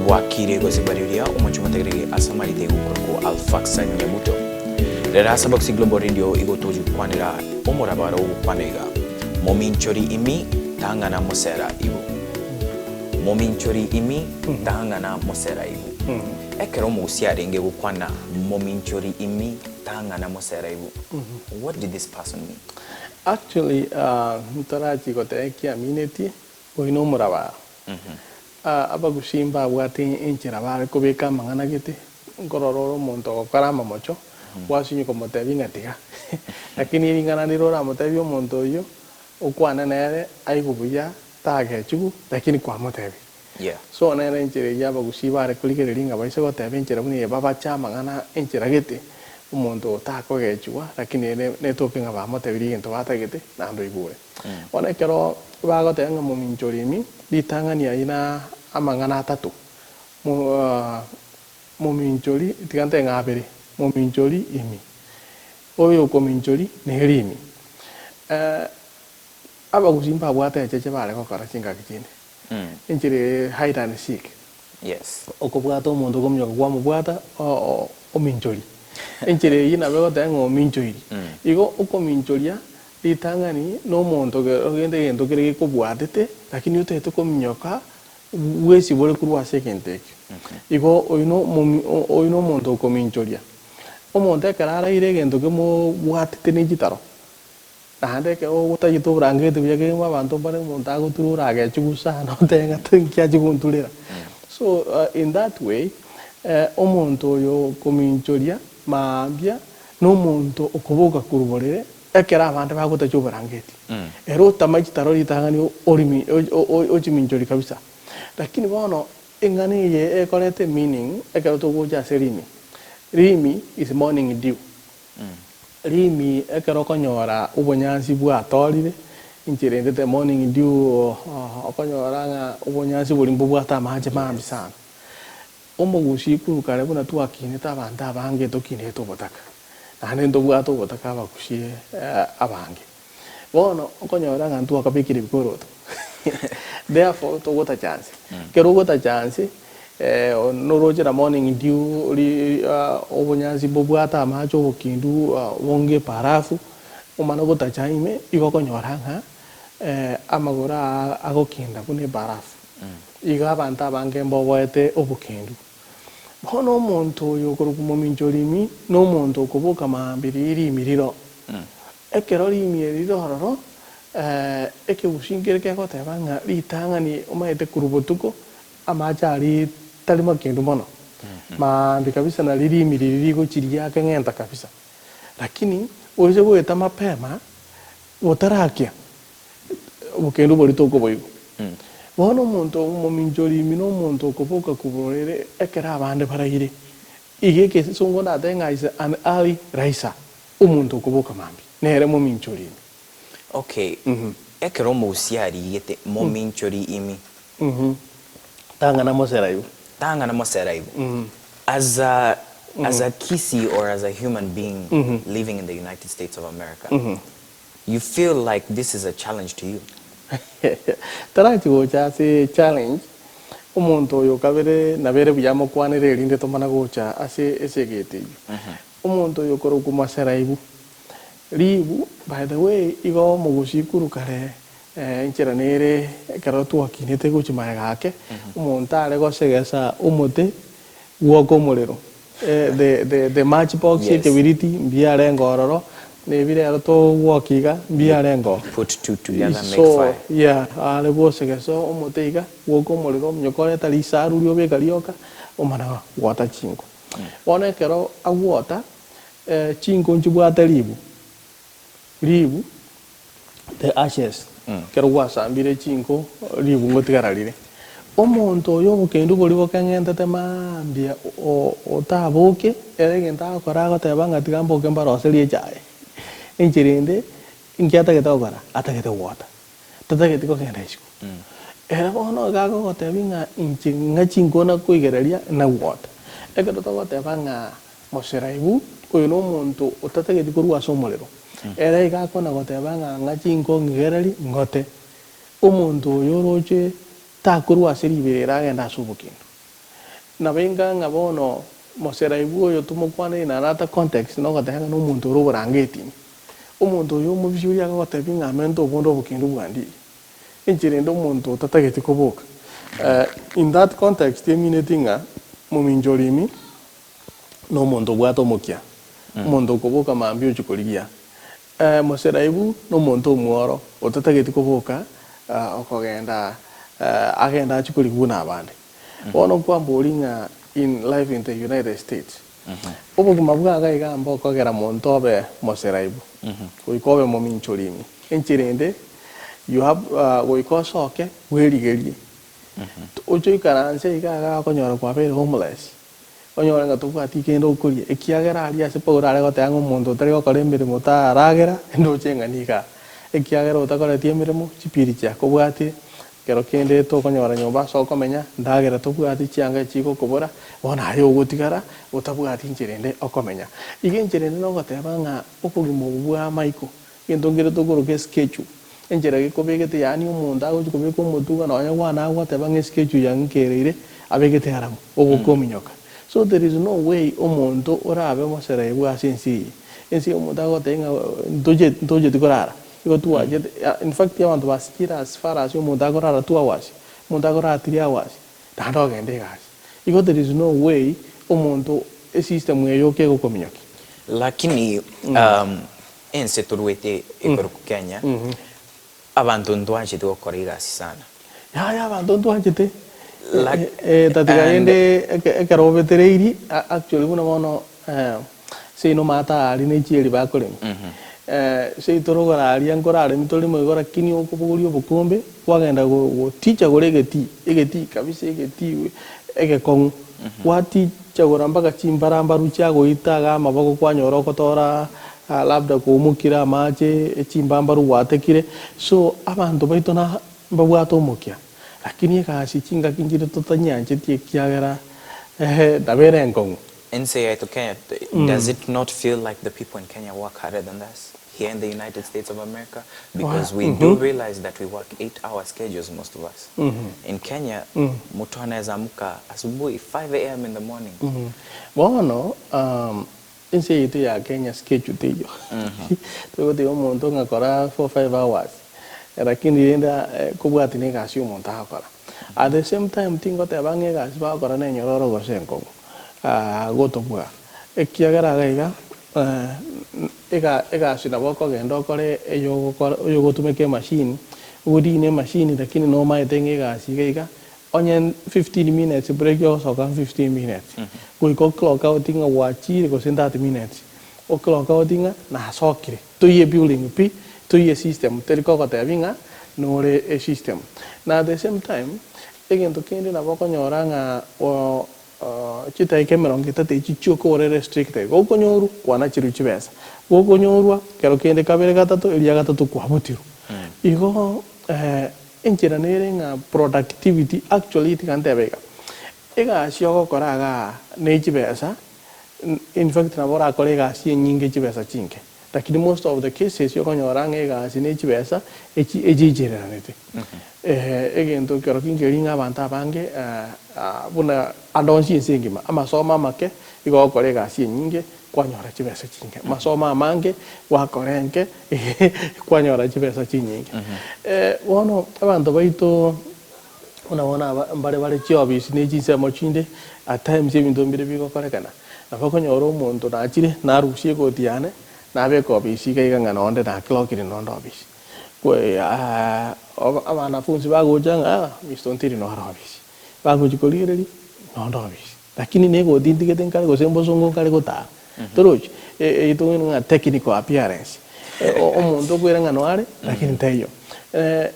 wakire gozibariria umunchu mategerege asamarite gukorko ARPHAXAD NYABUTO rera sabaksi global radio igotoju kwanira omorabaro kwanega Mominchori imi tang'ana mosera ibu Mominchori imi tang'ana mosera ibu ekero musiare nge gukwana Mominchori imi tang'ana mosera ibu. What did this person mean? Actually, mtaraji kote kia mineti oino muraba. Aba gushimba wati enchira bare kubeka mangana gete ngororo monto karama mocho wasinyo komotebi ngatiga. Lakini bingana nirora motebi monto yo okwana nere aigubuya tage chugu lakini kwa motebi. Yeah. So nere enchira yaba gushiba re kulikere ringa baise kotebi enchira buni baba cha mangana enchira gete umuntu takogechwa lakini ne topinga ba motebi ngento batagete nando igwe. Ona kero bagotenga Mominchori mi ditangania ina amangana atatu. Mominchori tikante ngabere Mominchori imi oyo Mominchori nerimi aba kusimba bwata cheche bare ko karasinga kikini enchire hide and seek. Yes. Okobwato omuntu komyo kwa mubwata Mominchori enchire ina bego tenga Mominchori igo Mominchoria litangani no muntu ogende gento kire kubwatete lakini utete komnyoka wesi bole kurwa sekente igo oino muntu Mominchoria omuntu karara ire gento kemo bwatete ni gitaro nande ke utayito brangete byage abantu bare muntu aguturura agechugusa no tenga tenkia chiguntulira. So in that way omuntu yo Mominchoria mambia no muntu okuboka kuruborere ekera abantu bagutacho brangeti ero tamagitaro litangani orimi Mominchori kabisa lakini bono ingani ye ekolete meaning ekero to goja serimi rimi is morning dew rimi ekero konyora ubonyansi bwa torire inchirende the morning dew okonyora nga ubonyansi buli mbubwa tamaje mambi sana omugushi kurukare buna twakine tabanda abange tokine to botaka nane ndo bwato botaka bakushie abange bono okonyora nga ntu akabikire bikoroto. Therefore to got a chance kero got a chance no roger morning dew obonyansi bobwata amacho okindu wonge parafu omana got a chaime igokonyora nga amagora agokinda kune parafu iga abantu abange mboboete obukindu bono omuntu oyo koruku Mominchori mi no muntu okuboka mambiri iri miriro ekero limiriro hororo eke bushingere ke kotebanga litangani omaete kurubotuko amachari talima kindu mono mambi kabisa na lirimiriri gochiria kengenta kabisa lakini oje goeta mapema otarakia bukindu bolitoko boyo bono muntu Mominchori mino muntu okuboka kuborere ekera abande baragire igeke songo ndatenga is an early riser umuntu okuboka mambi nere Mominchori. Okay. Ekero musiari yete Mominchori imi tang'ana mosera ibu. Tang'ana mosera ibu. As a Kisi or as a human being living in the United States of America, you feel like this is a challenge to you? Tarachi gocha se challenge umuntu oyo kabere nabere biyamo kwanere rinde tomana gocha ase esegete umuntu oyo koroku mosera ibu ribu. By the way igo mugushikuru kare inchira nere karo twakinete guchimaya gake umuntu are gosegesa umuti gwoko muliro the matchbox kebiriti mbiare ngororo nebire ato gwokiga mbiare ngo put two together make fire. Yeah ale gosegesa umuti iga gwoko muliro myokore tali saru ryo begarioka omana wata chingo one kero agwota chingo njibwata ribu the ashes kero wasambire chinko ribu ngotigararire omuntu oyo bukendu boli bokangenta temambia otaboke eregenta akora gotebanga tigamboke mbaroserie chae enchirinde inkiata getogora atagete wota tatagete kokenda isku era bono gago gotebinga inchinga chinko na kuigereria na wota ekero togotebanga mosera ibu oyo no muntu otatagete kurwa somolero era igakona gotebanga ngachinko ngigereri ngote umuntu oyo roche takurwa seribera agenda subukindu na benga ngabono mosera ibu yo tumukwane na nata context no gatanga no muntu ro burangeti umuntu yo mu byuri agatebi ngamento bondo bukindu bwandi injire ndo muntu tatageti kubuka in that context yeminatinga Mominchori mi no muntu bwato mukia muntu kubuka mambio chukurigia mosera ibu no muntu muoro otatageti kubuka okogenda agenda chukuri buna abandi ono kwa mbolinga in life in the United States obo kumabwa ga igamba okogera muntu obe mosera ibu uikobe Mominchori mi enchirende you have uikosoke werigerie ojo ikaranse igaga konyora kwa be homeless onyora ngatuka tikendo ukuri ekiagera ali ase pogora gote ngo muntu tari gokora emirimo taragera ndo chenganika ekiagera utakora tie emirimo chipiri cha kobwati kero kende to konyora nyomba so komenya ndagera tobwati chianga chiko kobora bona ayo gutigara utabwati nchirende okomenya igenchirende no goteba nga okugimo bwa maikogendongere togoro sketch enjera gikobegete yani umuntu agukobeko mutuga no nya wana agoteba nge sketch yangerere abegete haramu ogukominyoka. So there is no way umuntu orabe mosera ibwa sinsi ensi umuntu agotenga doje dikorara iko tuwaje in fact yabantu basikira as far as umuntu agorara 2 hours umuntu agorara 3 hours dando gende gas iko there is no way umuntu e system yeyo ke gukominyoka lakini ense turuete ikoro Kenya abantu ndwaje tukorira sana ya abantu ndwaje tatigayende ekarobetereiri actually kuna mono se no mata ali ne chieri bakolemi se torogora ali ankora ali mitoli mogora kini okubuguri obukombe kwagenda go teacher goregeti egeti kabisa egeti egekon wa teacher goramba chimbaramba ruchago itaga mabako kwanyoro kotora labda kumukira mache chimbambaru watekire so abantu baitona mbabwato mukia lakini kasi chinga kinjire totanyanje tie kiagera dabere ngong NCA to Kenya does it not feel like the people in Kenya work harder than us here in the United States of America because we do realize that we work 8-hour schedules most of us in Kenya mtu anaweza amka asubuhi 5 a.m. in the morning bono NCA to ya Kenya schedule tejo togote umuntu ngakora 4-5 hours lakini yenda kubwati ne kasi umuntu akora at the same time tingo te bange kasi ba kora ne nyororo gosenko gotobwa ekiagera gaiga ega sina boko gendo kore eyo gotumeke machine udine machine lakini no mai tenge kasi gaiga onye 15 minutes break yo so kan 15 minutes ko clock out tinga wachi ko 30 minutes o clock out tinga na sokire to ye building pi to ye system teriko kota vinga no re system na at the same time again to kende na boko nyoranga o chita ikemeron kitate chichuko re restricted go konyoru kwana chiru chibesa go konyorwa kero kende kabere gatatu ilia gatatu kwa butiru igo enchera nere nga productivity actually tikante bega ega shoko koraga ne chibesa in fact na bora kolega si nyinge chibesa chinke lakini most of the cases yo konyoranga ega sine chibesa ejijera nete egento kero kingelinga banta bange buna adonsi singima amasoma make igo kolega si nyinge kwanyora chibesa chinge masoma mange wakorenke kwanyora chibesa chinyinge wono abantu baito unaona bare chiobisi ne chisemo chinde at times ebintu mbire biko korekana nabakonyora omuntu nachire narusie gotiane nabe kobisi kaiga onde na clock iri nondo obisi kwe abana funzi bagojanga Mr. ONTIRI no harobisi bagojikolireri nondo obisi lakini nego dindigete nkale gosembo songo kale gota toroch ito nga technical appearance omuntu kwera no are lakini tayo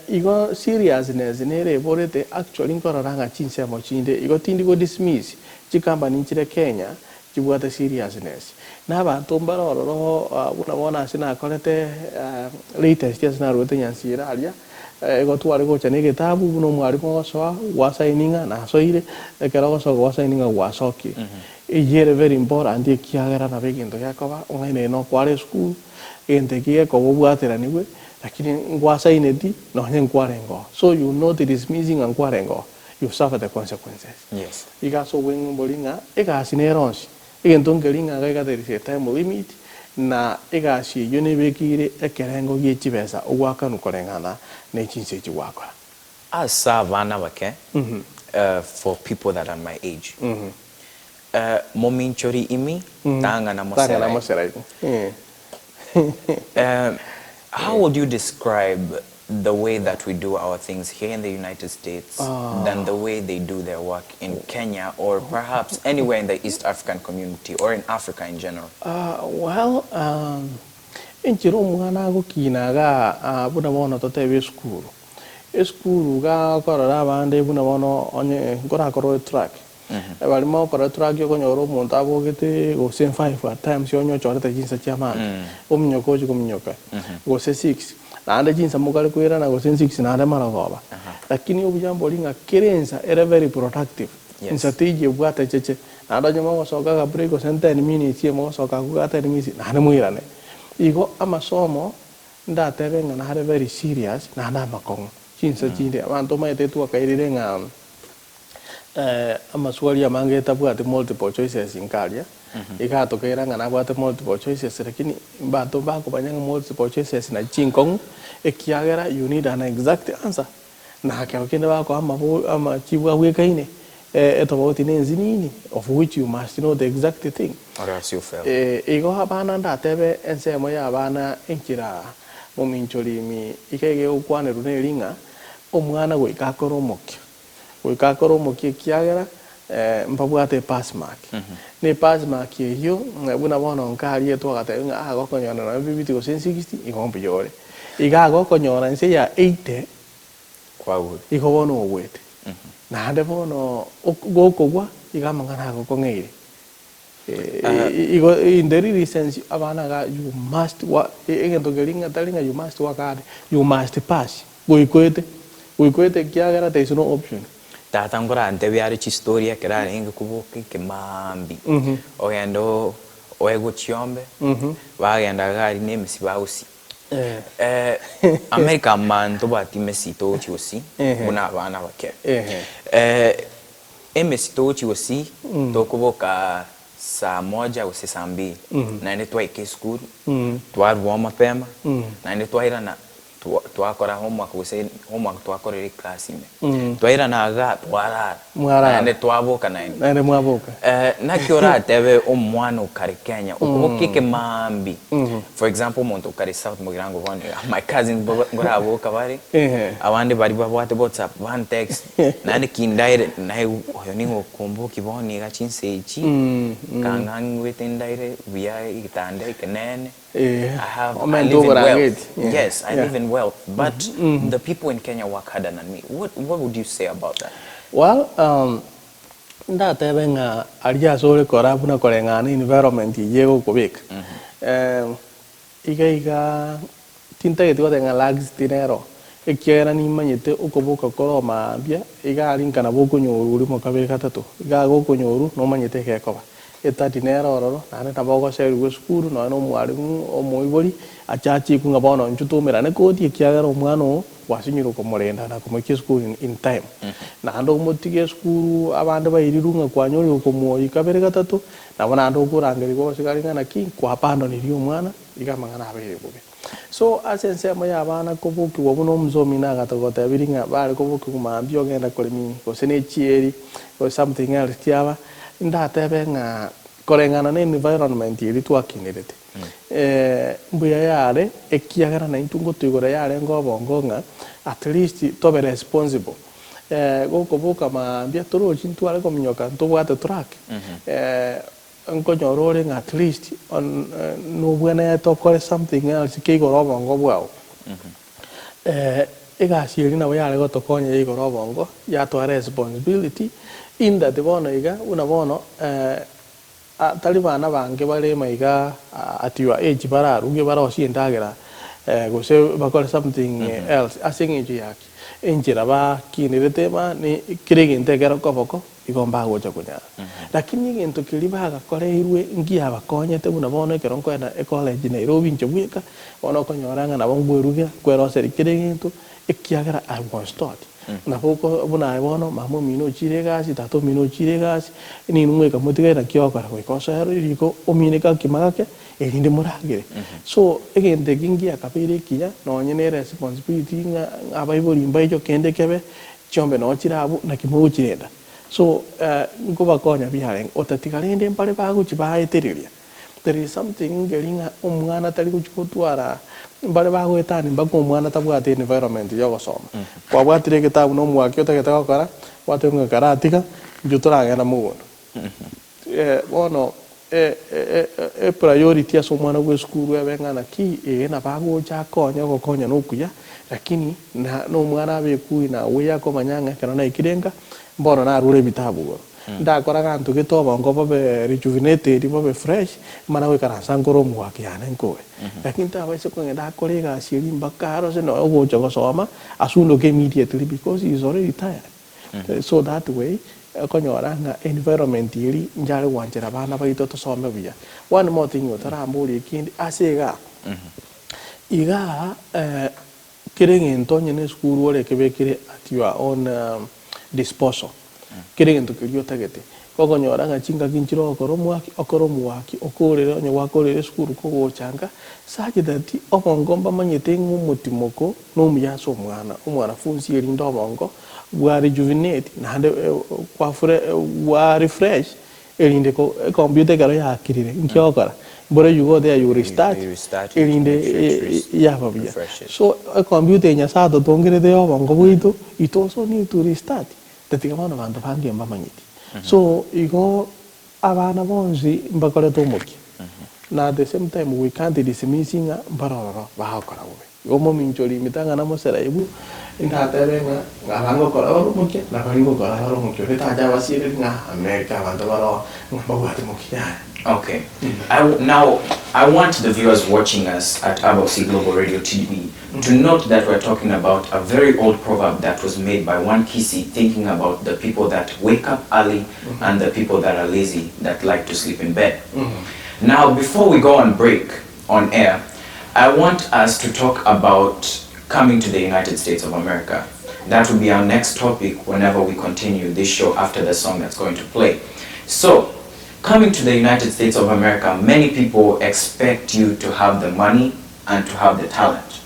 igo seriousness nere borete actually nkoraranga chinse mo chinde igo tindi go dismiss chikamba ninchire Kenya chibwata seriousness na bantu mbaroro unabona sina kolete latest yes na rote nyansira alia igo twari go chane gitabu no mwari ko so wasaininga na soire kero so wasaininga wasoki ijere very important ikiagera na begindo yakoba ongaine no kware school entekie ko bwatera niwe lakini ngwasa ineti no nyenkwarengo so you know it is missing ngwarengo you suffer the consequences. Yes. Iga so wing bolinga, ega sineronsi. Igen tongelinga ga there is a time limit na ega si yone bekire ekerengo yechibesa ugwaka nukorengana ne chinseji wakora. Asa vana wake for people that are my age. Mominchori imi tang'ana mosera. How would you describe the way that we do our things here in the United States than the way they do their work in Kenya or perhaps anywhere in the East African community or in Africa in general? Well, in Chirumana go kinaga buna bono to tebe school. School ga korara bande buna bono onye gora koro track. Bali mo koro track yo konyoro monta bo gete go sen 5 at times yo nyo chora ta jinsa chama. Omnyo ko mnyoka. Go se 6. Na ande jinsa mugale kwera na go sen 6 na ande mara goba. Lakini obujambo linga kerensa era very productive. In strategy bwata cheche. Na ndo nyama soka ka break go sen 10 minutes ye mo soka ku ga 10 minutes na ande muirane. Igo amasomo ndatebe nga na very serious na anda makongo. Jinsa jinde abantu maite tu akairire nga amaswali amangeta bwate multiple choices inkalia. Ikatokera nga nabwate multiple choices lakini bato bako banyanga multiple choices na chinkong ekiagera you need an exact answer. Na kakende bako ama chibwa wekaine etoboti nenzini of which you must know the exact thing or else you fail. Ego habana ndatebe ensemo ya bana enkira Mominchori mi ikege ukwane runelinga omwana go ikakoromoki. Wikakoromoki kiagera mpabwate pass mark. Ne pass mark hiyo buna bono nkali yetu akatenga agokonyona na bibiti go 60 igombe yore. Iga agokonyona nse ya 80 kwa wood. Ikobono wete. Na ande bono gokogwa igamangana agokongere. In the real sense abana ga you must work egento gelinga talinga you must work hard. You must pass. Uikwete kiagera there is no option. Tatangora anteviare ci storia che era inga kuboki ke mambi. Oyendo oego chiombe. Bagenda gari ne mesibausi. America man to bati mesito chiosi. Buna bana bake. Mesito chiosi to kuboka saa moja au saa mbili. Na ende twaike school. Twarwa mapema. Na ende twairana twakora homework twakorera class ime twaira naga twarara ande twaboka naende ande mwaboka na kiora tebe omwana ukari Kenya ukubokike mambi for example muntu ukari South Mugirango bone my cousin ngora aboka bari abandi bari babwate WhatsApp one text nande kindaire na yoningo komboki bone ga chinsechi kangang within daire via itande kenene I live in wealth. Yes, I live in wealth. But the people in Kenya work harder than me. What would you say about that? Well, ndatebe nga alia sole korabu na korengana environment yego kubik. Iga tinta yetiko tenga lags tinero. Ekiera ni manyete ukoboka koroma bia iga alinkana boko nyoru uri mokabeka tatu. Iga goko nyoru no manyete kekoba. Eta dinero ororo nane tabogo seri go skuru no no mwarimu omoibori achachi kunga bono nchutumira ne kodi kiagara omwano wasinyiro ko morenda na kumake skuru in time na ando motige skuru abande bayirirunga kwanyori ko moyi kabere gatatu na bona ando kurangeri go sigaringa na ki kwa pando ni rio mwana igamangana abere bobe so asense mo ya bana ko buki wobuno mzomi na gatagote abiringa bale ko buki kumambyo genda kolemi ko senechieri or something else tiaba ndatebe nga korengana na environment iri twakinirete mbuya yare ekiagara na intungo twigora yare ngobongo nga at least to be responsible goko boka mambia toro chintu ale komnyoka ntobwate track nkonyorore nga at least on no bwana to kore something else kigoro bongo bwao egashiri na yare gotokonye igoro bongo ya to responsibility in that bono iga una bono talibana bange bare maiga at your age bara ruge bara osindagera go se bakora something else asingi yaki enjira ba kinirete ba ni kirege ntegera koboko igomba gocha kunya lakini gento kiliba gakore irwe ngia bakonyete una bono keronko na college Nairobi nchobweka bono konyoranga na bongo ruge kwero seri kirege nto ekiagara I was taught na boko buna bono mamo mino chiregasi tato mino chiregasi ni numwe kamutige na kyo kara ko kosa riko omine ka kimake elinde muragire so egende gingi akapire kiya no nyene responsibility nga abaibori mbayo kende kebe chombe no chirabu na kimu chirenda so ngo bakonya bihare otatikalende mpale bago chibaeteriria there is something gelinga omwana tali kuchikotwara mbale bagwetani mbako omwana tabwate environment yo gosoma kwa bwatire kitabu no mwaki otegeta gukora watenga karatika juturagenda mugondo bono priority ya somwana gwe skuru ebengana ki na bago cha konya no kuya lakini na no mwana abekui na weya ko manyanga kana na ikirenga mbono na rure bitabu go ndakora gantu gitoba ngo babe rejuvenated babe fresh mana we kana sangoro mwaki yana nkowe lakini taba ise ko ngenda kolega asiri mbakaro se no go jogo soma asundo ke immediately because he is already tired so that way konyora nga environment iri njare wanjira bana baito to some biya one more thing otaramburi kindi asega iga kirengento nyene skuru ore kebekire at your own disposal kirengento kiryo tagete kogonyora nga chinga kinchiro okoro mwaki okorere onye wakorere skuru ko gochanga saje dati omongomba manyete ngumutimoko no muyaso omwana funsi eri ndobongo wa rejuvenate na hande kwa wa refresh elinde ko computer karo ya kirire nkyokara bora you go there you restart elinde ya babia so a computer nya sa to tongere de obongo buito it also need to restart tatikama bantu bangi mbamanyiti so igo abana bonzi mbakore to moki na at the same time we can't dismissing baroro bahakora we Mominchori mitanga na mosera ibu inda terenga ngalango kororo moki na baringo kororo moki eta jawa sire nga America bantu baro ngabawate moki ya. Okay. Now, I want the viewers watching us at ARPHAXAD Global Radio TV to note that we're talking about a very old proverb that was made by one Kisi, thinking about the people that wake up early and the people that are lazy, that like to sleep in bed. Now, before we go on break on air, I want us to talk about coming to the United States of America. That will be our next topic whenever we continue this show after the song that's going to play. So, coming to the United States of America, many people expect you to have the money and to have the talent.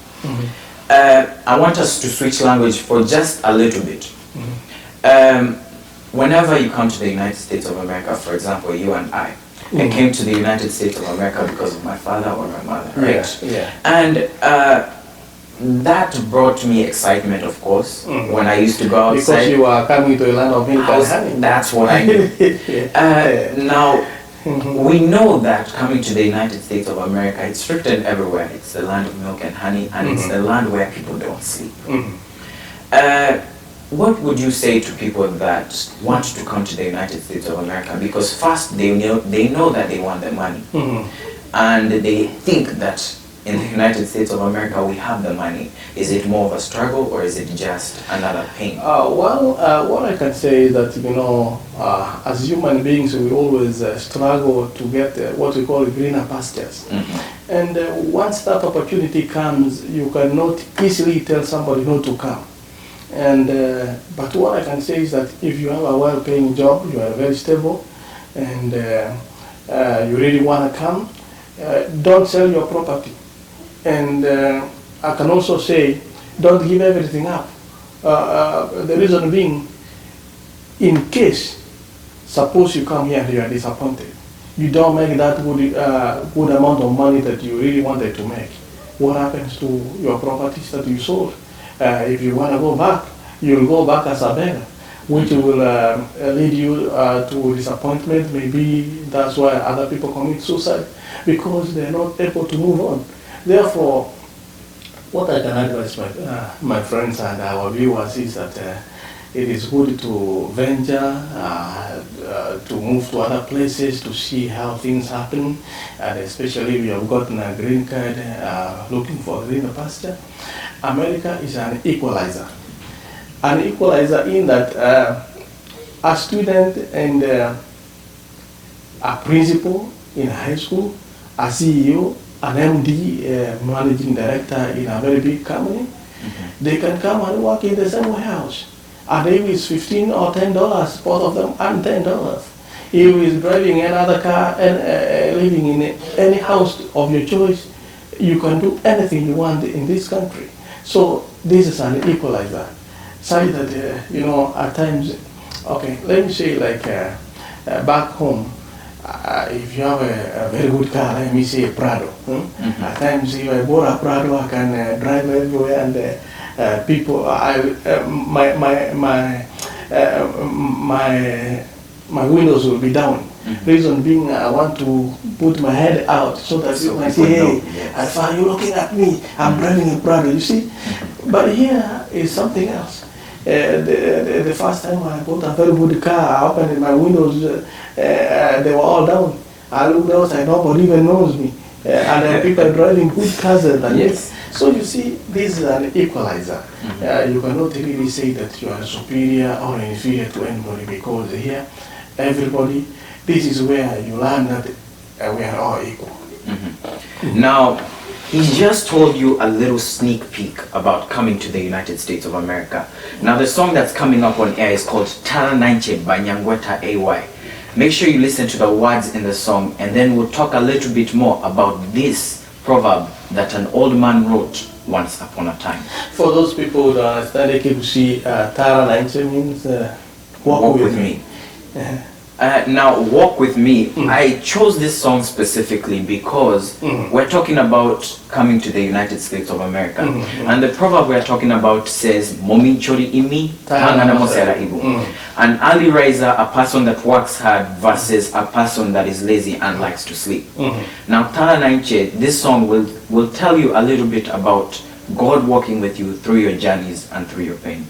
I want us to switch language for just a little bit. Whenever you come to the United States of America, for example, you and I came to the United States of America because of my father or my mother, right? Yeah. And that brought me excitement, of course, when I used to go outside. Because you are coming to a land of milk and honey. That's what I knew. Now, we know that coming to the United States of America, it's written everywhere. It's the land of milk and honey, and it's the land where people don't sleep. What would you say to people that want to come to the United States of America? Because first, they know that they want the money. And they think that in the United States of America, we have the money. Is it more of a struggle or is it just another pain? Well, what I can say is that, you know, as human beings, we always struggle to get what we call greener pastures. And once that opportunity comes, you cannot easily tell somebody not to come. And but what I can say is that if you have a well-paying job, you are very stable, and you really want to come, don't sell your property. And I can also say, don't give everything up. The reason being, in case, suppose you come here and you are disappointed, you don't make that good amount of money that you really wanted to make. What happens to your properties that you sold? If you want to go back, you'll go back as a beggar, which will lead you to disappointment. Maybe that's why other people commit suicide, because they're not able to move on. Therefore, what I can advise my friends and our viewers is that it is good to venture, to move to other places, to see how things happen, and especially if you have gotten a green card, looking for a greener pasture. America is an equalizer. An equalizer in that a student and a principal in high school, a CEO, an MD, managing director in a very big company, They can come and work in the same warehouse. A day is $15 or $10, both of them earn $10. If he is driving another car and living in any house of your choice, you can do anything you want in this country. So this is an equalizer. Say that, you know, at times, okay, let me say like back home, if you have a very good car, let me say a Prado. At times, if I bought a Prado, I can drive everywhere, and people, my windows will be down. Reason being, I want to put my head out so that you can say, hey, I found you looking at me. I'm driving a Prado, you see. But here is something else. The first time I bought a very good car, I opened my windows, they were all down. I looked outside, nobody even knows me. And then people driving good cars than me. So you see, this is an equalizer. You cannot really say that you are superior or inferior to anybody, because here, everybody, this is where you learn that we are all equal. Now, he just told you a little sneak peek about coming to the United States of America. Now, the song that's coming up on air is called tang'ana by Nyangweta AY. Make sure you listen to the words in the song, and then we'll talk a little bit more about this proverb that an old man wrote once upon a time. For those people who don't understand, they can see tang'ana means walk with me. Now, walk with me. I chose this song specifically because we're talking about coming to the United States of America, and the proverb we're talking about says, "Mominchori imi, tang'ana mosera ibu." An early riser, a person that works hard, versus a person that is lazy and likes to sleep. Now, tang'ana, this song will tell you a little bit about God walking with you through your journeys and through your pain.